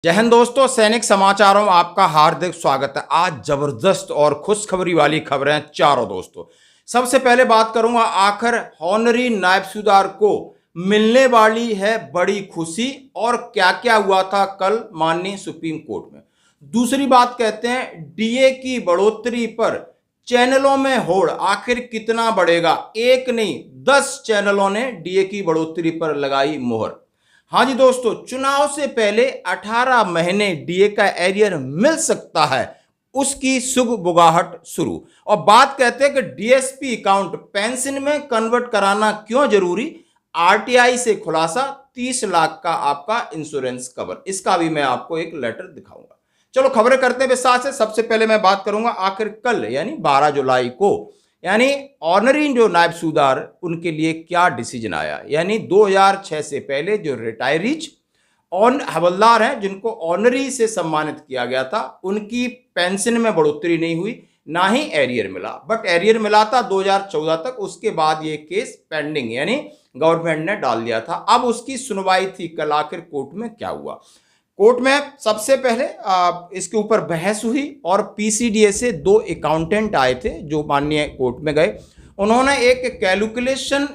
जय हिंद दोस्तों, सैनिक समाचारों में आपका हार्दिक स्वागत है। आज जबरदस्त और खुशखबरी वाली खबरें चारों दोस्तों। सबसे पहले बात करूंगा, आखिर हॉनरी नायब सूबेदार को मिलने वाली है बड़ी खुशी और क्या क्या हुआ था कल माननीय सुप्रीम कोर्ट में। दूसरी बात कहते हैं डीए की बढ़ोतरी पर चैनलों में होड़, आखिर कितना बढ़ेगा। एक नहीं 10 चैनलों ने डीए की बढ़ोतरी पर लगाई मोहर। हाँ जी दोस्तों, चुनाव से पहले 18 महीने डीए का एरियर मिल सकता है, उसकी सुगबुगाहट शुरू। और बात कहते हैं कि डीएसपी अकाउंट पेंशन में कन्वर्ट कराना क्यों जरूरी, आरटीआई से खुलासा 30 लाख का आपका इंश्योरेंस कवर। इसका भी मैं आपको एक लेटर दिखाऊंगा। चलो खबरें करते हैं विस्तार से। सबसे पहले मैं बात करूंगा आखिर कल यानी 12 जुलाई को यानी ऑनरी जो नायब सूबेदार उनके लिए क्या डिसीजन आया। यानी 2006 से पहले जो रिटायरीज हवलदार हैं जिनको ऑनरी से सम्मानित किया गया था, उनकी पेंशन में बढ़ोतरी नहीं हुई, ना ही एरियर मिला। बट एरियर मिला था 2014 तक। उसके बाद ये केस पेंडिंग यानी गवर्नमेंट ने डाल दिया था। अब उसकी सुनवाई थी कल। आखिर कोर्ट में क्या हुआ। कोर्ट में सबसे पहले इसके ऊपर बहस हुई और पीसीडीए से 2 अकाउंटेंट आए थे जो माननीय कोर्ट में गए। उन्होंने एक कैलकुलेशन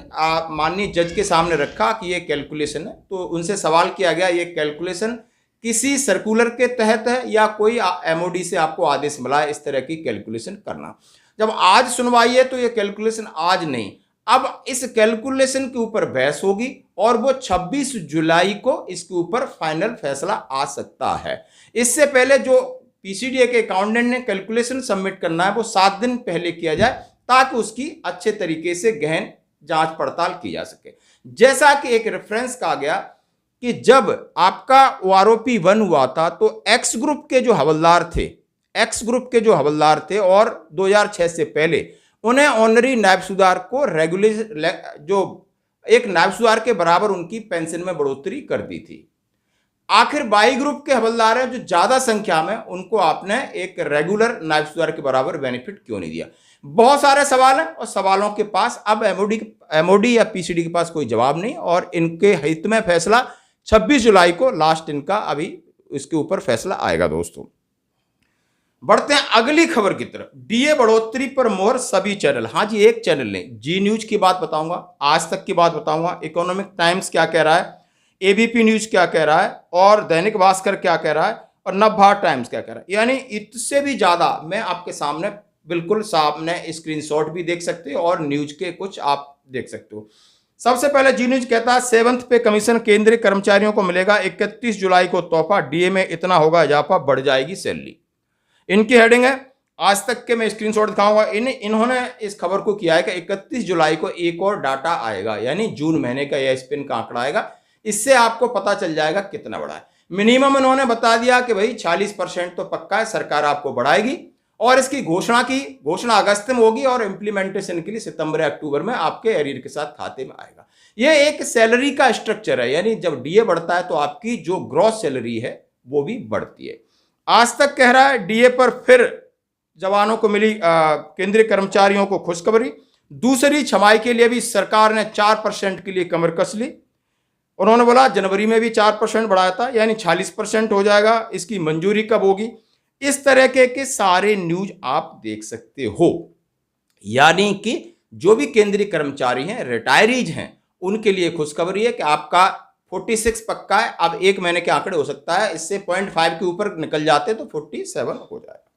माननीय जज के सामने रखा कि ये कैलकुलेशन है। तो उनसे सवाल किया गया ये कैलकुलेशन किसी सर्कुलर के तहत है या कोई एमओडी से आपको आदेश मिला है इस तरह की कैलकुलेशन करना। जब आज सुनवाई है तो ये कैलकुलेशन आज नहीं, अब इस कैलकुलेशन के ऊपर बहस होगी और वो 26 जुलाई को इसके ऊपर फाइनल फैसला आ सकता है। इससे पहले जो पीसीडीए के अकाउंटेंट ने कैलकुलेशन सबमिट करना है वो 7 दिन पहले किया जाए ताकि उसकी अच्छे तरीके से गहन जांच पड़ताल की जा सके। जैसा कि एक रेफरेंस कहा गया कि जब आपका ओआरओपी 1 हुआ था तो एक्स ग्रुप के जो हवलदार थे और 2006 से पहले उन्हें ऑनरी नायब सूबेदार को रेगुलर जो एक नायब सूबेदार के बराबर उनकी पेंशन में बढ़ोतरी कर दी थी। आखिर बाई ग्रुप के हवलदार हैं जो ज्यादा संख्या में, उनको आपने एक रेगुलर नायब सूबेदार के बराबर बेनिफिट क्यों नहीं दिया। बहुत सारे सवाल हैं और सवालों के पास अब एमओडी या पीसीडी के पास कोई जवाब नहीं और इनके हित में फैसला 26 जुलाई को लास्ट इनका अभी इसके ऊपर फैसला आएगा। दोस्तों बढ़ते हैं अगली खबर की तरफ। डीए बढ़ोतरी पर मोहर सभी चैनल। हाँ जी, एक चैनल नहीं, जी न्यूज की बात बताऊंगा, आज तक की बात बताऊंगा, इकोनॉमिक टाइम्स क्या कह रहा है, एबीपी न्यूज क्या कह रहा है और दैनिक भास्कर क्या कह रहा है और नवभारत टाइम्स क्या कह रहा है। यानी इससे भी ज्यादा मैं आपके सामने बिल्कुल सामने स्क्रीनशॉट भी देख सकते हो और न्यूज के कुछ आप देख सकते हो। सबसे पहले जी न्यूज कहता है 7th पे कमीशन केंद्रीय कर्मचारियों को मिलेगा, 31 जुलाई को तोहफा, डीए में इतना होगा इजाफा, बढ़ जाएगी सैलरी। इनकी हेडिंग है, आज तक के मैं स्क्रीनशॉट दिखाऊंगा। इन्होंने इस खबर को किया है कि 31 जुलाई को एक और डाटा आएगा यानी जून महीने का या स्पिन का आंकड़ा आएगा, इससे आपको पता चल जाएगा कितना बढ़ा है। मिनिमम इन्होंने बता दिया कि भाई 40% तो पक्का है, सरकार आपको बढ़ाएगी और इसकी घोषणा अगस्त में होगी और इंप्लीमेंटेशन के लिए सितंबर या अक्टूबर में आपके एरियर के साथ खाते में आएगा। यह एक सैलरी का स्ट्रक्चर है, यानी जब डीए बढ़ता है तो आपकी जो ग्रॉस सैलरी है वो भी बढ़ती है। आज तक कह रहा है डीए पर फिर जवानों को मिली केंद्रीय कर्मचारियों को खुशखबरी। दूसरी छमाही के लिए भी सरकार ने 4% के लिए कमर कस ली। उन्होंने बोला जनवरी में भी 4% बढ़ाया था यानी 46% हो जाएगा, इसकी मंजूरी कब होगी। इस तरह के सारे न्यूज आप देख सकते हो। यानी कि जो भी केंद्रीय कर्मचारी हैं, रिटायरीज हैं, उनके लिए खुशखबरी है कि आपका 46 पक्का है। अब एक महीने के आंकड़े हो सकता है इससे 0.5 के ऊपर निकल जाते तो 47 हो जाएगा।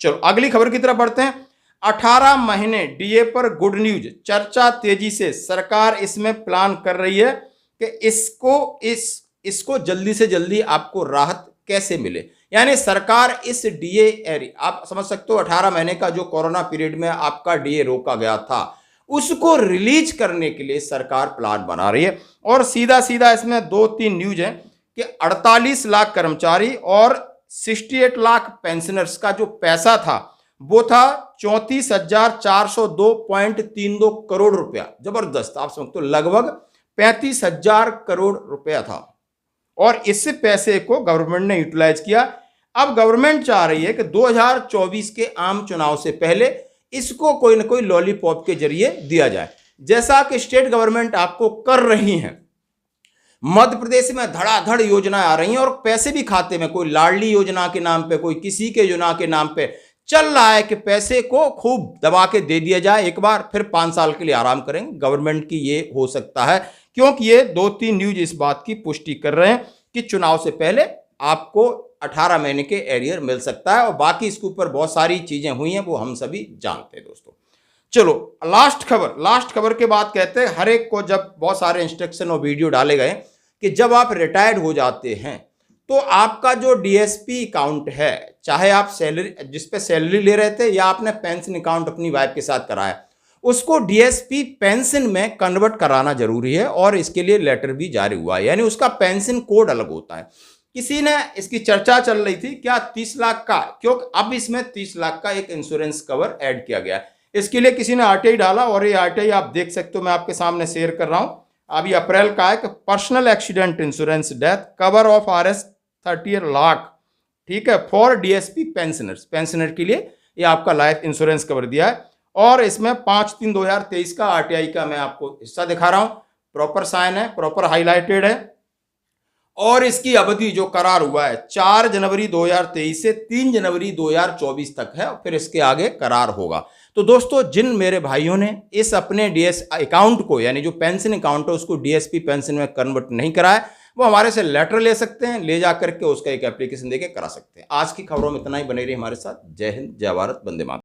चलो अगली खबर की तरफ बढ़ते हैं। 18 महीने डीए पर गुड न्यूज, चर्चा तेजी से, सरकार इसमें प्लान कर रही है कि इसको जल्दी से जल्दी आपको राहत कैसे मिले। यानी सरकार इस डीए, आप समझ सकते हो 18 महीने का जो कोरोना पीरियड में आपका डीए रोका गया था उसको रिलीज करने के लिए सरकार प्लान बना रही है। और सीधा सीधा इसमें 2-3 न्यूज हैं कि 48 लाख कर्मचारी और 68 लाख पेंशनर्स का जो पैसा था वो था 34,402.32 करोड़ रुपया। जबरदस्त, आप समझते हो लगभग 35,000 करोड़ रुपया था और इस पैसे को गवर्नमेंट ने यूटिलाइज किया। अब गवर्नमेंट चाह रही है कि 2024 के आम चुनाव से पहले इसको कोई ना कोई लॉलीपॉप के जरिए दिया जाए, जैसा कि स्टेट गवर्नमेंट आपको कर रही हैं। मध्य प्रदेश में धड़ाधड़ योजनाएं आ रही हैं और पैसे भी खाते में, कोई लाडली योजना के नाम पे, कोई किसी के योजना के नाम पे चल रहा है कि पैसे को खूब दबा के दे दिया जाए एक बार, फिर 5 साल के लिए आराम करेंगे। गवर्नमेंट की ये हो सकता है, क्योंकि ये 2-3 न्यूज इस बात की पुष्टि कर रहे हैं कि चुनाव से पहले आपको 18 महीने के एरियर मिल सकता है, और बाकी इसके ऊपर बहुत सारी चीजें हुई हैं, वो हम सभी जानते हैं दोस्तों। चलो लास्ट खबर के बाद कहते हैं हर एक को जब बहुत सारे इंस्ट्रक्शन और वीडियो डाले गए कि जब आप रिटायर्ड हो जाते हैं तो आपका जो डीएसपी अकाउंट है, चाहे आप सैलरी जिस पे सैलरी ले रहे थे या आपने पेंशन अकाउंट अपनी वाइफ के साथ कराया, उसको डीएसपी पेंशन में कन्वर्ट कराना जरूरी है, और इसके लिए लेटर भी जारी हुआ है, यानी उसका पेंशन कोड अलग होता है। किसी ने इसकी चर्चा चल रही थी क्या 30 लाख का, क्योंकि अब इसमें 30 लाख का एक इंश्योरेंस कवर ऐड किया गया है। इसके लिए किसी ने आरटीआई डाला, और ये आरटीआई आप देख सकते हो, मैं आपके सामने शेयर कर रहा हूं, अभी अप्रैल का है कि personal accident insurance death cover of RS 30 lakh, ठीक है, फॉर डीएसपी पेंशनर्स, पेंशनर के लिए ये आपका लाइफ इंश्योरेंस कवर दिया है। और इसमें 5/3/2023 का आरटीआई का मैं आपको हिस्सा दिखा रहा हूं, प्रॉपर साइन है, प्रॉपर हाईलाइटेड है, और इसकी अवधि जो करार हुआ है 4 जनवरी 2023 से 3 जनवरी 2024 तक है, और फिर इसके आगे करार होगा। तो दोस्तों, जिन मेरे भाइयों ने इस अपने डीएस अकाउंट को, यानी जो पेंशन अकाउंट है उसको डीएसपी पेंशन में कन्वर्ट नहीं कराया, वो हमारे से लेटर ले सकते हैं, ले जा करके उसका एक एप्लीकेशन देके करा सकते हैं। आज की खबरों में इतना ही, बने रही हमारे साथ। जय हिंद, जय भारत, वंदे मातरम।